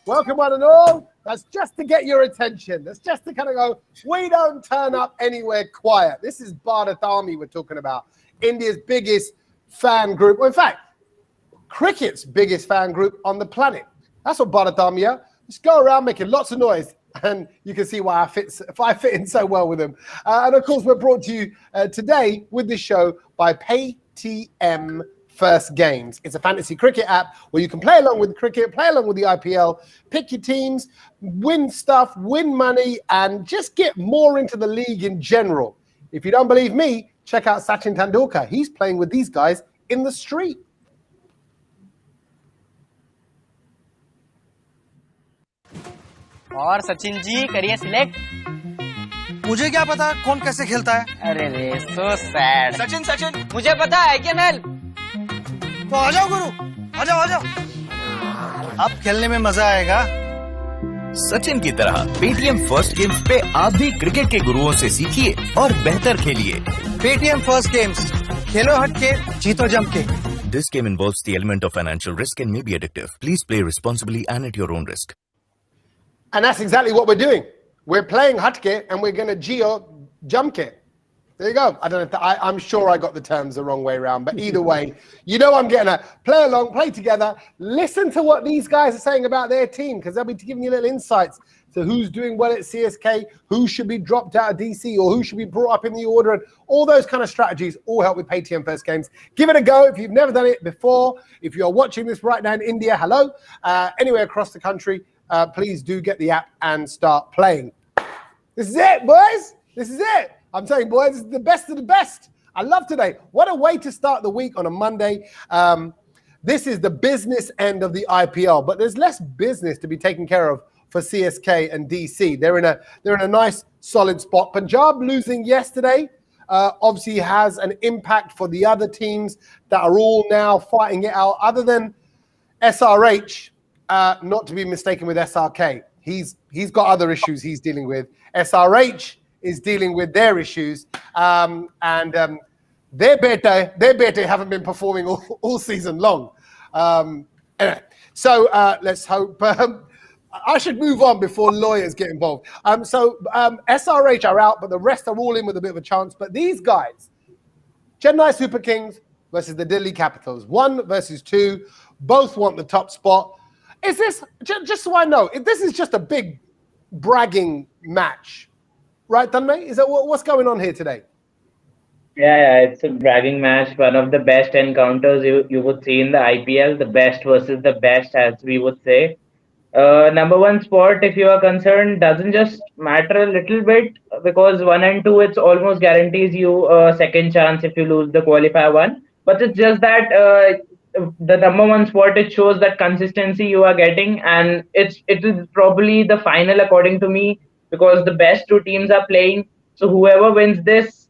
Welcome one and all. That's just to get your attention. That's just to kind of go, we don't turn up anywhere quiet. This is Bharat Army we're talking about. India's biggest fan group. Well, in fact, cricket's biggest fan group on the planet. That's what Bharat Army are. Just go around making lots of noise. And you can see why I fit in so well with them. And of course, we're brought to you today with this show by Paytm First Games. It's a fantasy cricket app where you can play along with cricket, play along with the IPL, pick your teams, win stuff, win money, and just get more into the league in general. If you don't believe me, check out Sachin Tendulkar. He's playing with these guys in the street. और सचिन जी करिए select. मुझे क्या पता कौन कैसे खेलता है। अरे रे सो सैड। सचिन मुझे पता है क्या नल। तो आ जाओ गुरु, आ जाओ। अब खेलने में मजा आएगा। सचिन की तरह पेटीएम फर्स्ट गेम्स पे आप भी क्रिकेट के गुरुओं से सीखिए और बेहतर खेलिए। पेटीएम फर्स्ट गेम्स, खेलो हट के, जीतो जम के। This game involves the element of financial risk and may be addictive. Please play responsibly and at your own risk. And that's exactly what we're doing. We're playing Hatke and we're going to Jumke. There you go. I don't know. I'm sure I got the terms the wrong way around, but either way, you know I'm getting a play along, play together. Listen to what these guys are saying about their team because they'll be giving you little insights to who's doing well at CSK, who should be dropped out of DC, or who should be brought up in the order, and all those kind of strategies all help with Paytm First Games. Give it a go if you've never done it before. If you're watching this right now in India, hello. Anywhere across the country, please do get the app and start playing. This is it, boys. This is it. I'm telling you, boys, this is the best of the best. I love today. What a way to start the week on a Monday. This is the business end of the IPL, but there's less business to be taken care of for CSK and DC. They're in a nice, solid spot. Punjab losing yesterday obviously has an impact for the other teams that are all now fighting it out. Other than SRH, not to be mistaken with SRK. He's got other issues he's dealing with. SRH is dealing with their issues, and their bete haven't been performing all season long. Anyway, so let's hope. I should move on before lawyers get involved. SRH are out, but the rest are all in with a bit of a chance. But these guys, Chennai Super Kings versus the Delhi Capitals, 1 versus 2, both want the top spot. Is this, just so I know, if this is just a big bragging match, right, Tanmay? Is that what's going on here today? Yeah, it's a bragging match. One of the best encounters you would see in the IPL, the best versus the best, as we would say. Number one spot, if you are concerned, doesn't just matter a little bit because 1 and 2, it's almost guarantees you a second chance if you lose the qualifier 1. But it's just that the number one spot, it shows that consistency you are getting, and it is probably the final according to me because the best 2 teams are playing. So whoever wins this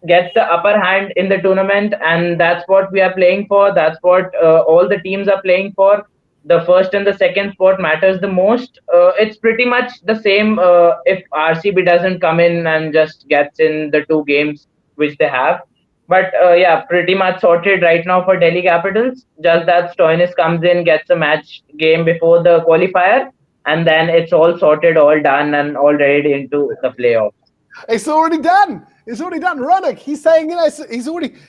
gets the upper hand in the tournament, and that's what we are playing for. That's what all the teams are playing for. The first and the second spot matters the most. It's pretty much the same if RCB doesn't come in and just gets in the 2 games which they have. But yeah, pretty much sorted right now for Delhi Capitals. Just that Stoinis comes in, gets a match game before the qualifier, and then it's all sorted, all done, and all ready into the playoffs. It's already done. It's already done. Ronak, he's saying,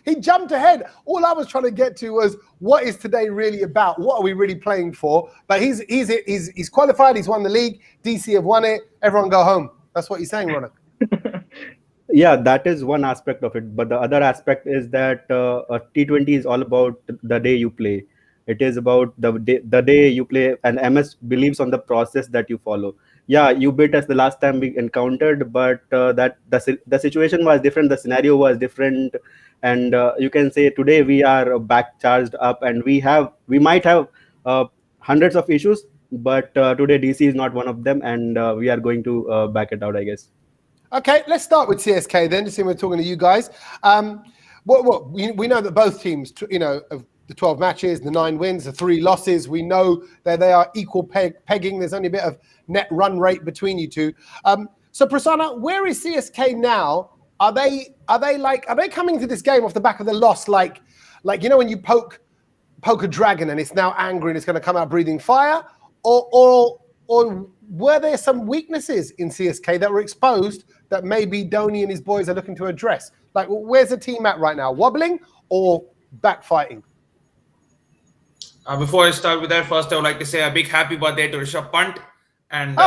he jumped ahead. All I was trying to get to was what is today really about? What are we really playing for? But he's qualified. He's won the league. DC have won it. Everyone go home. That's what he's saying, Ronak. Yeah, that is one aspect of it. But the other aspect is that a T20 is all about the day you play. It is about the day you play, and MS believes on the process that you follow. Yeah, you beat us the last time we encountered, but that the situation was different, the scenario was different, and you can say today we are back charged up, and we might have hundreds of issues, but today DC is not one of them, and we are going to back it out, I guess. Okay, let's start with CSK then, just see we're talking to you guys. We know that both teams, of the 12 matches, the 9 wins, the 3 losses, we know that they are equal pegging. There's only a bit of net run rate between you two. So Prasanna, where is CSK now? Are they coming to this game off the back of the loss like when you poke a dragon and it's now angry and it's going to come out breathing fire? or were there some weaknesses in CSK that were exposed that maybe Dhoni and his boys are looking to address? Like, where's the team at right now? Wobbling or backfighting? Before I start with that, first I would like to say a big happy birthday to Rishabh Pant, and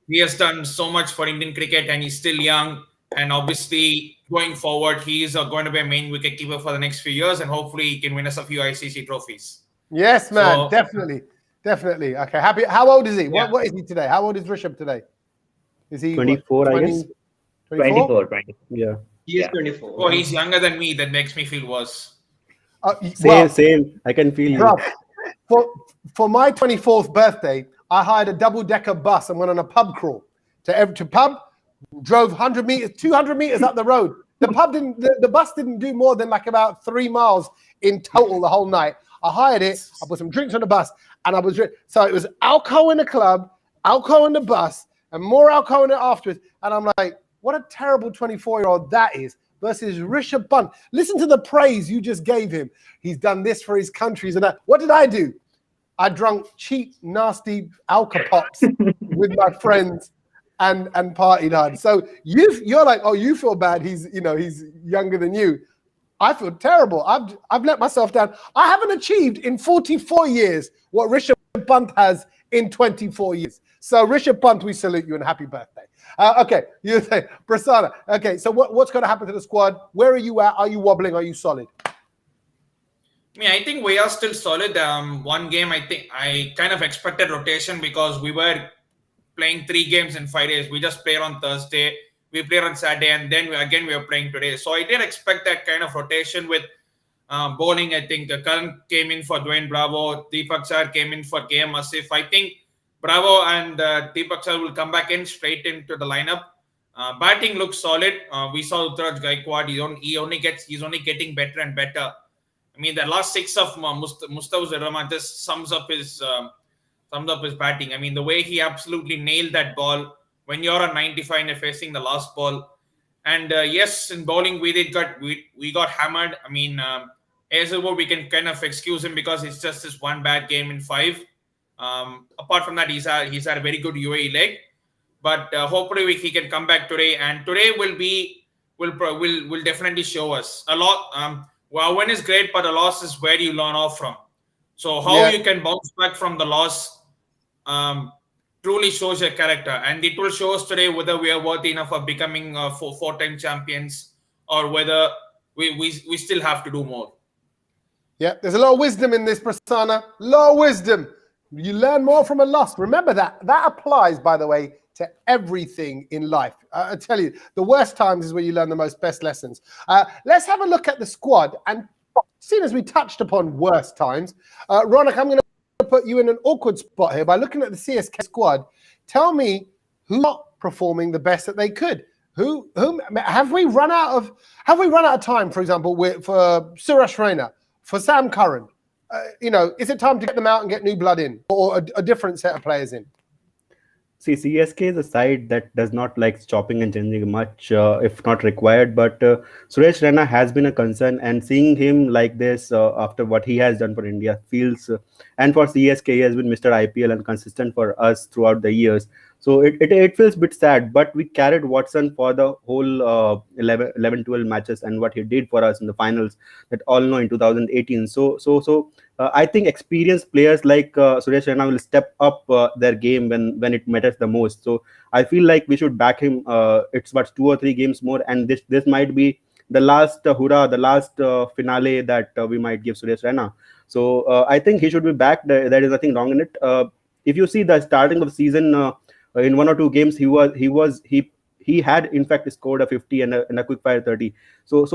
he has done so much for Indian cricket, and he's still young. And obviously, going forward, he is going to be a main wicketkeeper for the next few years, and hopefully, he can win us a few ICC trophies. Yes, man, definitely. Okay, happy. How old is he? Yeah. What is he today? How old is Rishabh today? Is he 24, I guess. 24. Yeah. He is 24. Oh, he's younger than me. That makes me feel worse. Same. I can feel you. Bro, for my 24th birthday, I hired a double-decker bus and went on a pub crawl to pub. Drove 100 meters, 200 meters up the road. The bus didn't do more than like about 3 miles in total the whole night. I hired it. I put some drinks on the bus, and so it was alcohol in the club, alcohol in the bus, and more alcohol in it afterwards. And I'm like, what a terrible 24-year-old that is. Versus Rishabh Pant. Listen to the praise you just gave him. He's done this for his countries and that. What did I do? I drank cheap, nasty Alka-Pops with my friends and partied hard. So you're like, oh, you feel bad. He's younger than you. I feel terrible. I've let myself down. I haven't achieved in 44 years what Rishabh Pant has in 24 years. So Rishabh Pant, we salute you and happy birthday. Okay, you say Prasanna. Okay, so what's going to happen to the squad? Where are you at? Are you wobbling? Are you solid? I think we are still solid. One game, I think I kind of expected rotation because we were playing 3 games in 5 days. We just played on Thursday, we played on Saturday, and then we are playing today. So I did expect that kind of rotation with bowling. I think Karan came in for Dwayne Bravo, Deepak Char came in for KM Asif. I think Bravo and Deepak Char will come back in straight into the lineup. Batting looks solid. We saw Utraj Gaikwad. He's only getting better and better. The last 6 of Mustafizur Rahman just sums up his batting. The way he absolutely nailed that ball when you're on 95 and you're facing the last ball. And yes, in bowling we got hammered. Hazelwood, we can kind of excuse him because it's just this one bad game in 5. Apart from that, he's had a very good UAE leg. But hopefully he can come back today. And today will definitely show us a lot. Well, win is great, but a loss is where you learn off from. So how you can bounce back from the loss truly shows your character. And it will show us today whether we are worthy enough of becoming 4-time champions or whether we still have to do more. Yeah, there's a lot of wisdom in this, Prasanna. A lot of wisdom. You learn more from a loss. Remember that. That applies, by the way, to everything in life. I tell you, the worst times is where you learn the best lessons. Let's have a look at the squad. And seeing as we touched upon worst times, Ronak, I'm going to put you in an awkward spot here by looking at the CSK squad. Tell me who's not performing the best that they could. Who have we run out of time, for example, for Suresh Raina, for Sam Curran? Is it time to get them out and get new blood in, or a different set of players in? See, CSK is a side that does not like chopping and changing much if not required. But Suresh Raina has been a concern, and seeing him like this after what he has done for India feels, and for CSK, he has been Mr. IPL and consistent for us throughout the years. So it feels a bit sad, but we carried Watson for the whole 11-12 matches and what he did for us in the finals that all know in 2018. So I think experienced players like Suresh Raina will step up their game when it matters the most. So I feel like we should back him. It's about 2 or 3 games more, and this might be the last hurrah, the last finale that we might give Suresh Raina. So I think he should be back. There is nothing wrong in it. If you see the starting of the season, in 1 or 2 games, he had in fact scored a 50 and a quick fire 30. So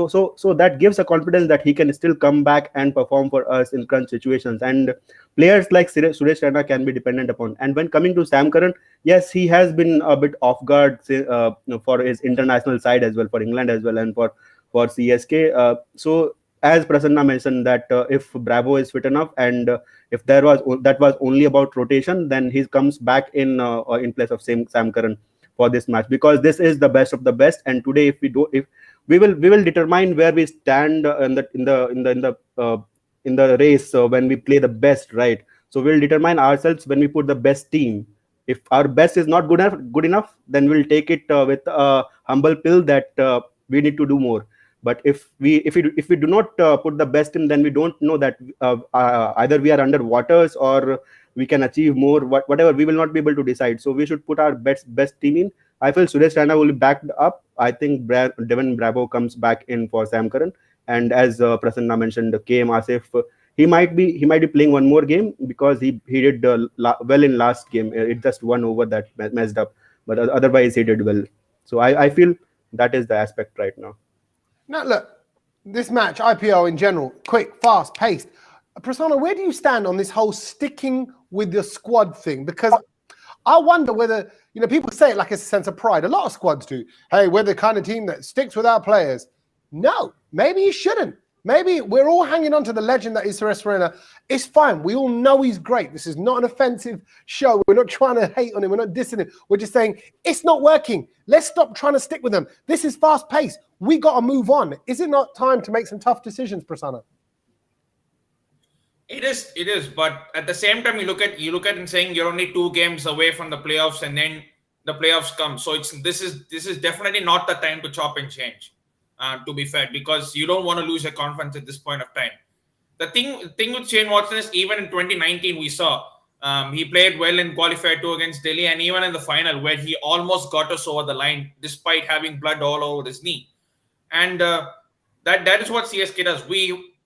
that gives a confidence that he can still come back and perform for us in crunch situations. And players like Suresh Raina can be dependent upon. And when coming to Sam Curran, yes, he has been a bit off guard for his international side as well, for England as well, and for CSK. So as Prasanna mentioned, that if Bravo is fit enough, and if that was only about rotation, then he comes back in place of Sam Curran for this match, because this is the best of the best. And today, we will determine where we stand in the race when we play the best, right? So we'll determine ourselves when we put the best team. If our best is not good enough, then we'll take it with a humble pill that we need to do more. But if we do not put the best in, then we don't know that either we are under waters or we can achieve more. Whatever, we will not be able to decide. So we should put our best team in. I feel Suresh Raina will be backed up. I think Devon Bravo comes back in for Sam Curran, and as Prasanna mentioned, KM Asif, he might be playing one more game because he did well in last game. It just one over that messed up, but otherwise he did well. So I feel that is the aspect right now. Now look, this match, IPL in general, quick, fast, paced. Prasanna, where do you stand on this whole sticking with the squad thing? Because I wonder whether, people say it like it's a sense of pride. A lot of squads do. Hey, we're the kind of team that sticks with our players. No, maybe you shouldn't. Maybe we're all hanging on to the legend that is Suresh Raina. It's fine. We all know he's great. This is not an offensive show. We're not trying to hate on him. We're not dissing him. We're just saying it's not working. Let's stop trying to stick with him. This is fast paced. We got to move on. Is it not time to make some tough decisions, Prasanna? It is. But at the same time, you look at and saying you're only 2 games away from the playoffs, and then the playoffs come. So this is definitely not the time to chop and change. To be fair, because you don't want to lose your confidence at this point of time. The thing with Shane Watson is, even in 2019 we saw he played well in qualifier 2 against Delhi, and even in the final where he almost got us over the line despite having blood all over his knee. And that is what CSK does.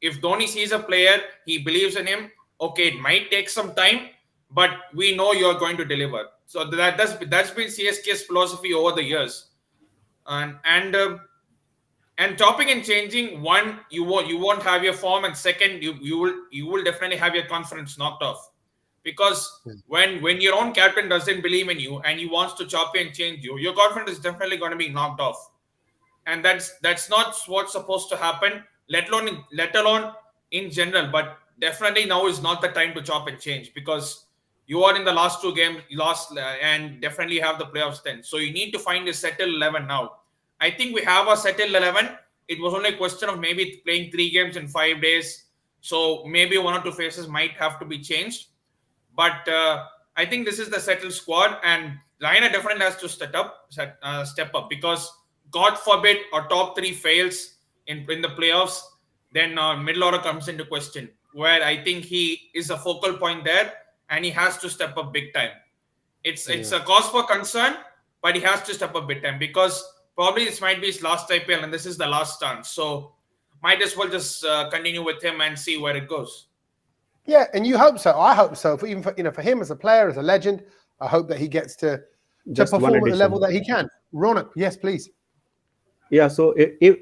If Dhoni sees a player, he believes in him. Okay, it might take some time, but we know you're going to deliver. So that's been CSK's philosophy over the years. And chopping and changing, one, you won't have your form, and second, you will definitely have your confidence knocked off. Because when your own captain doesn't believe in you and he wants to chop you and change you, your confidence is definitely going to be knocked off. And that's not what's supposed to happen, let alone in general. But definitely now is not the time to chop and change, because you are in the last 2 games, and definitely have the playoffs then. So you need to find a settled 11 now. I think we have a settled 11. It was only a question of maybe playing 3 games in 5 days. So maybe 1 or 2 faces might have to be changed. But I think this is the settled squad, and Raina definitely has to step up, because God forbid our top 3 fails in the playoffs, then middle order comes into question, where I think he is a focal point there, and he has to step up big time. It's a cause for concern, but he has to step up big time, because probably this might be his last IPL and this is the last chance. So might as well just continue with him and see where it goes. Yeah, and you hope so. I hope so. For him as a player, as a legend, I hope that he gets to perform at the level that he can. Ronak, yes, please. Yeah, so if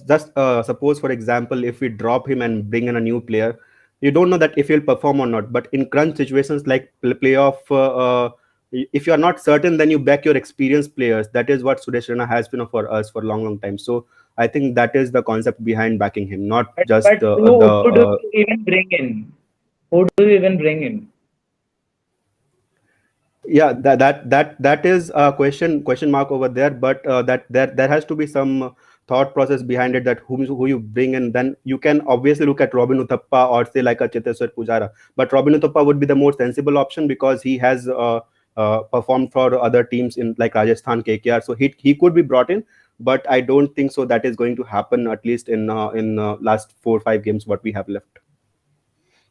just suppose, for example, if we drop him and bring in a new player, you don't know that if he'll perform or not. But in crunch situations like playoff, if you are not certain, then you back your experienced players. That is what Suresh Raina has been for us for a long time. So I think that is the concept behind backing him, not just who do you even bring in? Who do you even bring in? Yeah, that is a question mark over there. But that there has to be some thought process behind it, that who you bring in. Then you can obviously look at Robin Uthappa or say like a Cheteshwar Pujara. But Robin Uthappa would be the more sensible option, because he has performed for other teams in like Rajasthan, KKR. So he could be brought in, but I don't think so that is going to happen, at least in last 4 or 5 games what we have left.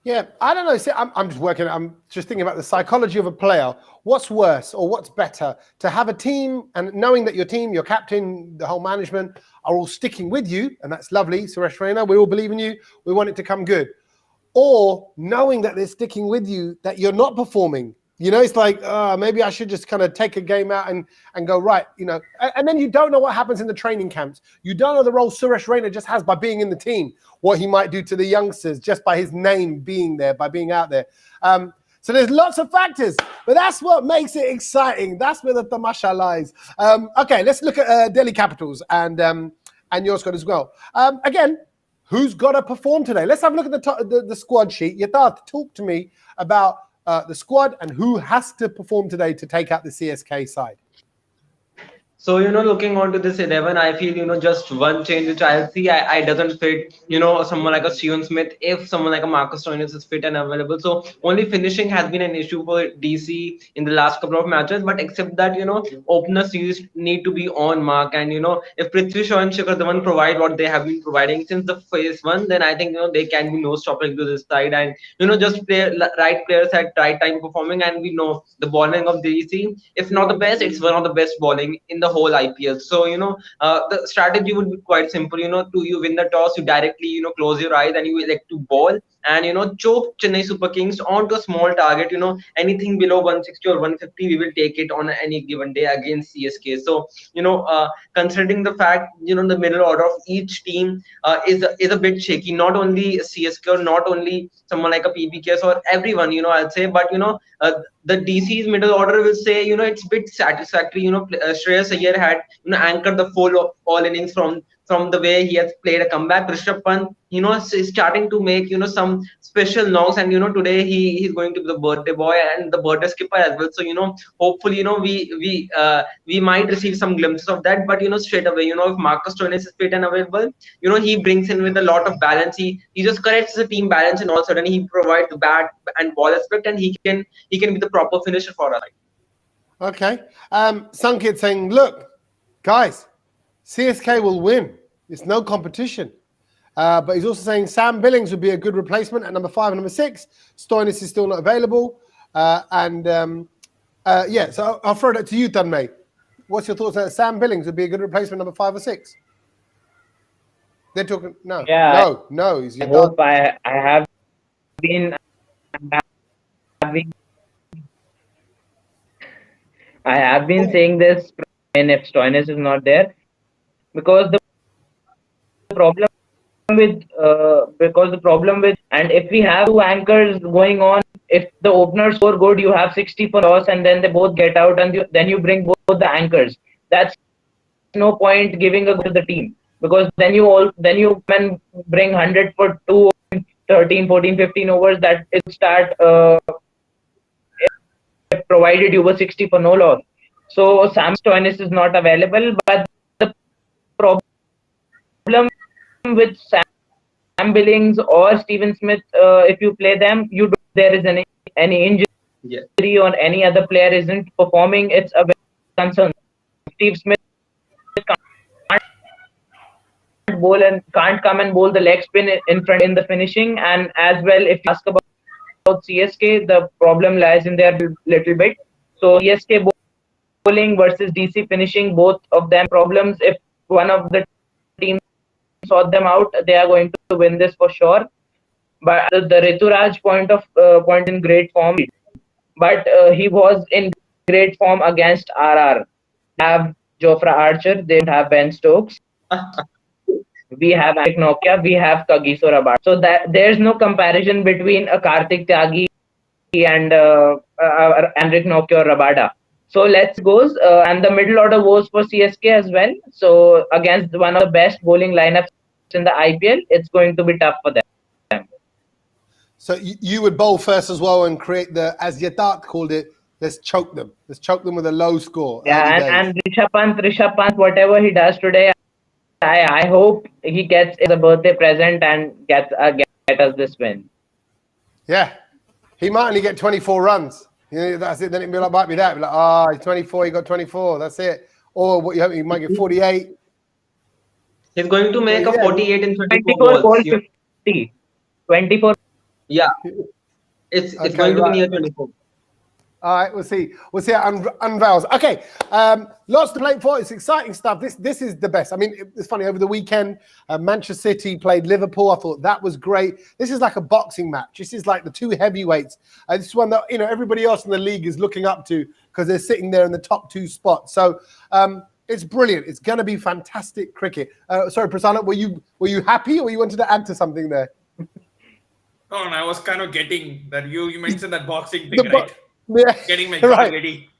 Yeah, I don't know. See, I'm just thinking about the psychology of a player. What's worse or what's better, to have a team and knowing that your team, your captain, the whole management are all sticking with you, and that's lovely. Suresh Raina, we all believe in you. We want it to come good. Or knowing that they're sticking with you, that you're not performing. It's like, maybe I should just kind of take a game out and go, right, and then you don't know what happens in the training camps. You don't know the role Suresh Raina just has by being in the team, what he might do to the youngsters just by his name being there, by being out there. So there's lots of factors, but that's what makes it exciting. That's where the tamasha lies. Okay, let's look at Delhi Capitals and your squad as well. Again, who's got to perform today? Let's have a look at the squad sheet. Yatharth, talk to me about the squad and who has to perform today to take out the CSK side. So, looking onto this 11, I feel, just one change which I'll see, I doesn't fit, someone like a Steven Smith, if someone like a Marcus Stoinis is fit and available. So only finishing has been an issue for DC in the last couple of matches, but except that, openers need to be on mark. And, if Prithvi Shaw and Shikhar Dhawan provide what they have been providing since the phase one, then I think, they can be no stopping to this side. And, just right players at right time performing. And we know the bowling of DC, if not the best, it's one of the best bowling in the whole IPL. So, the strategy would be quite simple. You win the toss, you directly, close your eyes and you elect to bowl and, choke Chennai Super Kings onto a small target. Anything below 160 or 150, we will take it on any given day against CSK. So, considering the fact, the middle order of each team is a bit shaky. Not only CSK or not only someone like a PBKS or everyone, I'd say, but, the DC's middle order will say, it's a bit satisfactory. Shreyas Iyer had, anchored the full all innings from the way he has played a comeback. Rishabh Pant, is starting to make, some special knocks, and, today he's going to be the birthday boy and the birthday skipper as well. So, hopefully, we might receive some glimpses of that, but, straight away, if Marcus Stoinis is fit and available, he brings in with a lot of balance. He just corrects the team balance, and all of a sudden he provides the bat and ball aspect, and he can be the proper finisher for us. Okay. Sankit saying, look, guys, CSK will win. It's no competition. But he's also saying Sam Billings would be a good replacement at number 5 and number 6. Stoinis is still not available. So I'll throw that to you, Tanmay. What's your thoughts on Sam Billings would be a good replacement number 5 or 6? They're talking, no. Yeah, No. He's I hope I have been saying this if Stoinis is not there, because the problem with and if we have two anchors going on, if the openers score good, you have 60 for loss, and then they both get out, and then you bring both the anchors. That's no point giving a go to the team, because then you can bring 100 for 2, 13, 14, 15 overs that it start provided you were 60 for no loss. So Sam Stoinis is not available, but the problem with Sam Billings or Steven Smith, if you play them, there is any injury or any other player isn't performing, it's a very concern. Steve Smith can't bowl and can't come and bowl the leg spin in front in the finishing. And as well, if you ask about CSK, the problem lies in their little bit. So CSK bowling versus DC finishing, both of them problems. If one of the teams sort them out, they are going to win this for sure. But the Rituraj point in great form, but he was in great form against RR. They have Jofra Archer, they have Ben Stokes. We have Anik Nokia, we have Kagiso Rabada. So that there's no comparison between a Karthik Tyagi and Anik Nokia or Rabada. So let's go. And the middle order goes for CSK as well. So against one of the best bowling lineups in the IPL, it's going to be tough for them. So you would bowl first as well and create the, as Yatat called it, let's choke them. Let's choke them with a low score. Yeah, and Rishabh Pant, whatever he does today, I hope he gets a birthday present and get us this win. Yeah, he might only get 24 runs. That's it. Then it might be that. Be like, he's 24. He got 24. That's it. Or what you hope he might get 48. He's going to make a 48 in 24 balls. 50. 24. Yeah, it's going to be near 24. All right, we'll see. We'll see how it unveils. Okay, lots to play for. It's exciting stuff. This is the best. I mean, it's funny. Over the weekend, Manchester City played Liverpool. I thought that was great. This is like a boxing match. This is like the two heavyweights. This is one that everybody else in the league is looking up to because they're sitting there in the top 2 spots. So it's brilliant. It's going to be fantastic cricket. Sorry, Prasanna, were you happy or you wanted to add to something there? Oh, and I was kind of getting that you mentioned that boxing thing, right? Yeah, getting my right. ready.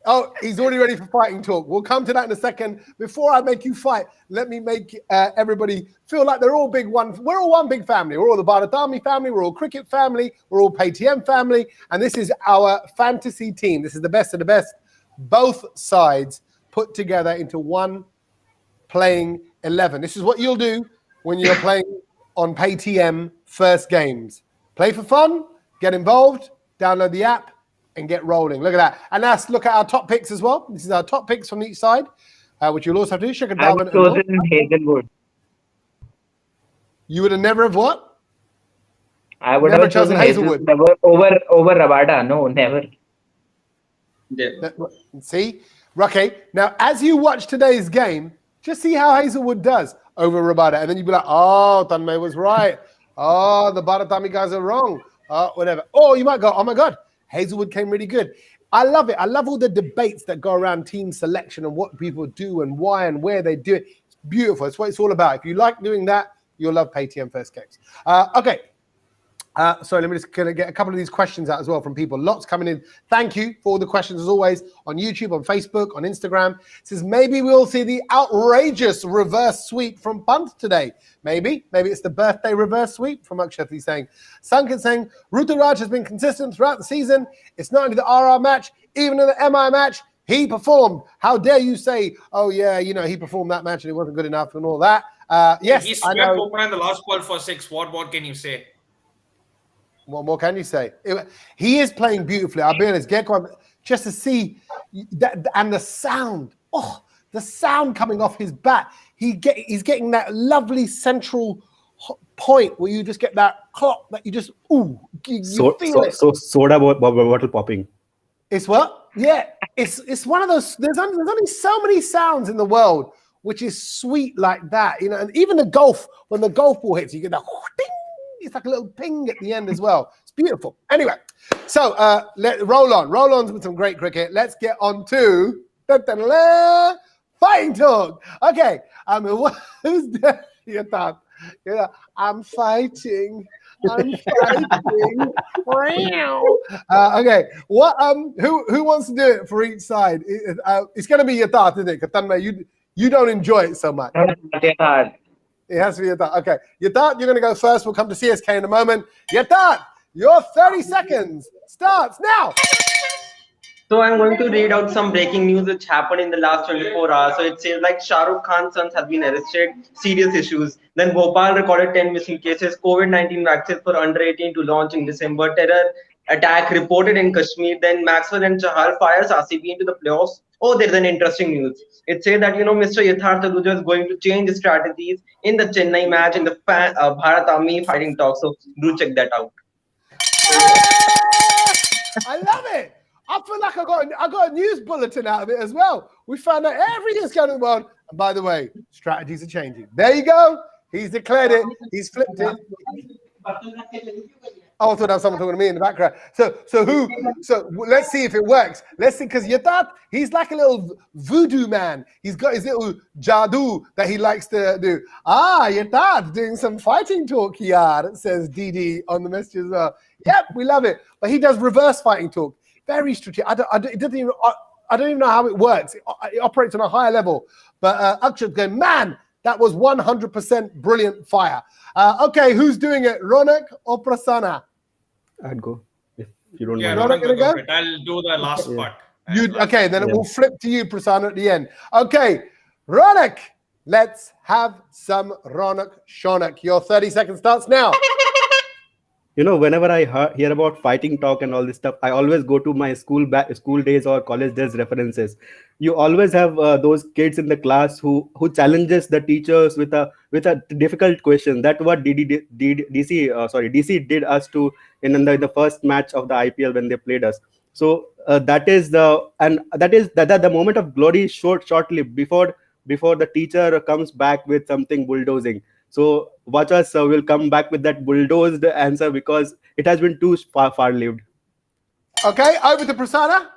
Oh, he's already ready for fighting talk. We'll come to that in a second. Before I make you fight, let me make everybody feel like they're all we're all one big family. We're all the Bharat Army family. We're all cricket family. We're all Paytm family. And this is our fantasy team. This is the best of the best. Both sides put together into one playing 11. This is what you'll do when you're playing on Paytm First Games. Play for fun, get involved, download the app, and get rolling. Look at that. And let's look at our top picks as well. This is our top picks from each side, which you'll also have to do. Shekhar I would Dhawan chosen and Hazelwood. you would have never have what? I would Never have chosen Hazelwood. over Rabada. No, never. Yeah. See? Okay. Now, as you watch today's game, just see how Hazelwood does over Rabada. And then you'd be like, oh, Tanmay was right. Oh, the Bharat guys are wrong. Whatever. Oh, you might go, oh my God, Hazelwood came really good. I love it. I love all the debates that go around team selection and what people do and why and where they do it. It's beautiful. That's what it's all about. If you like doing that, you'll love Paytm First Games. Okay. Sorry, let me just get a couple of these questions out as well from people. Lots coming in. Thank you for all the questions as always on YouTube, on Facebook, on Instagram. It says maybe we'll see the outrageous reverse sweep from Pant today. Maybe it's the birthday reverse sweep from Akshat. He's saying. Sanket saying Ruturaj has been consistent throughout the season. It's not only the RR match, even in the MI match, he performed. How dare you say, oh yeah, he performed that match and it wasn't good enough and all that. Yes, he I swept know. Open in the last ball for 6. What more can you say? What more can you say? He is playing beautifully. I'll be honest, Gekwan, just to see that and the sound. Oh, the sound coming off his bat. He's getting that lovely central point where you just get that clock that you just you feel it. So soda bottle popping. It's what? Yeah, it's one of those. There's only so many sounds in the world which is sweet like that. And even the golf, when the golf ball hits, you get that ding. It's like a little ping at the end as well. It's beautiful. Anyway, so roll on with some great cricket. Let's get on to fighting talk. Okay, who's there? I'm fighting. Okay, what? Who wants to do it for each side? It's going to be Yatharth, isn't it? Tanmay, you don't enjoy it so much. It has to be Yatharth. Okay, Yatharth, you're going to go first. We'll come to CSK in a moment. Yatharth, your 30 seconds starts now. So I'm going to read out some breaking news which happened in the last 24 hours. So it says like Shah Rukh Khan's sons have been arrested, serious issues. Then Bhopal recorded 10 missing cases, COVID-19 vaccine for under 18 to launch in December, terror attack reported in Kashmir. Then Maxwell and Chahal fires RCB into the playoffs. Oh, there's an interesting news. It says that, Mr. Yatharth Aluja is going to change his strategies in the Chennai match in the Bharat Army fighting talk. So do check that out. I love it. I feel like I got a news bulletin out of it as well. We found out everything's going on in the world. And by the way, strategies are changing. There you go. He's declared it. He's flipped it. Oh, I thought that was someone talking to me in the background. So let's see if it works. Let's see, because Yatharth, he's like a little voodoo man. He's got his little jadoo that he likes to do. Yatharth doing some fighting talk here, it says Didi on the message as well. Yep, we love it. But he does reverse fighting talk. Very strategic. I don't even know how it works. It operates on a higher level. But Akshat's going, man, that was 100% brilliant fire. Okay, who's doing it? Ronak or Prasanna? I'd go if you don't Yeah, mind. Ronak gonna go? I'll do the last part. Okay, then it will flip to you, Prasanna, at the end. Okay, Ronak, let's have some Ronak Shonak. Your 30 seconds starts now. Whenever I hear about fighting talk and all this stuff, I always go to my school days or college days references. You always have those kids in the class who challenges the teachers with a difficult question. That's what DC did us to in the first match of the IPL when they played us. So that is the moment of glory shortly before the teacher comes back with something bulldozing. So watch us. We'll come back with that bulldozed answer because it has been too far-lived. Okay, over to Prasanna.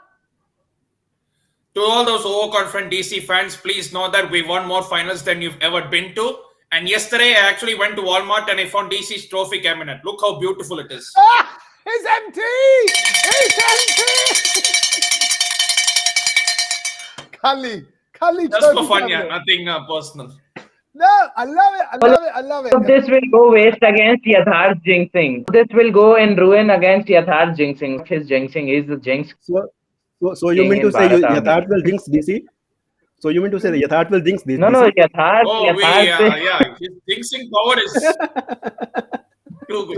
To all those overconfident DC fans, please know that we won more finals than you've ever been to. And yesterday, I actually went to Walmart and I found DC's trophy cabinet. Look how beautiful it is. It's empty! It's empty! Kali, Just for fun, yeah, nothing personal. No, I love it. So this will go waste against Yatharth jinxing. This will go in ruin against Yatharth jinxing. His jinxing is the jinx. So you mean to say Yatharth will jinx DC? So you mean to say that Yatharth will jinx this? No, Yatharth. Oh, Yatharth. his jinxing power is too good.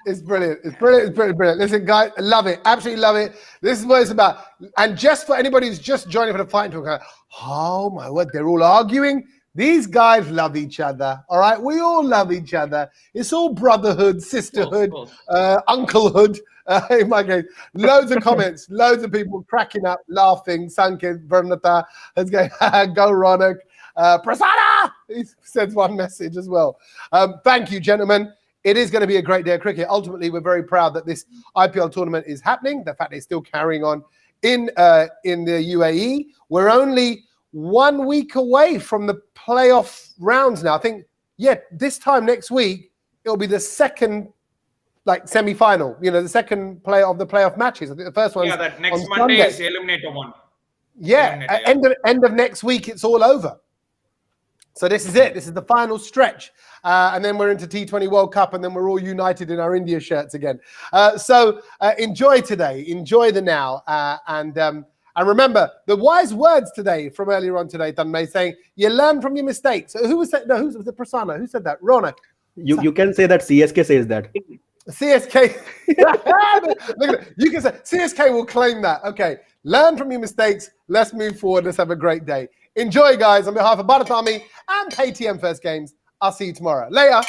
It's brilliant. It's brilliant. Listen, guys, I love it. Absolutely love it. This is what it's about. And just for anybody who's just joining for the fight talk, oh my word, they're all arguing. These guys love each other. All right, we all love each other. It's all brotherhood, sisterhood, unclehood. In my case, loads of comments, loads of people cracking up, laughing. Sankit Vernata is going, go Ronak. Prasanna, he sends one message as well. Thank you, gentlemen. It is going to be a great day of cricket. Ultimately, we're very proud that this IPL tournament is happening. The fact that it's still carrying on in the UAE. We're only 1 week away from the playoff rounds now. I think, this time next week, it'll be the second semi-final, the second play of the playoff matches. I think the first one. Yeah, that next Monday is Eliminator 1. Yeah, end of next week, it's all over. So this is it. This is the final stretch. And then we're into T20 World Cup, and then we're all united in our India shirts again. So enjoy today. Enjoy the now. And remember, the wise words today from earlier on today, Tanmay, saying, you learn from your mistakes. Who was that? No, who was the Prasanna? Who said that? Ronak. You can say that CSK says that. CSK. You can say CSK will claim that. Okay. Learn from your mistakes. Let's move forward. Let's have a great day. Enjoy, guys. On behalf of Bharat Army and Paytm First Games, I'll see you tomorrow. Later.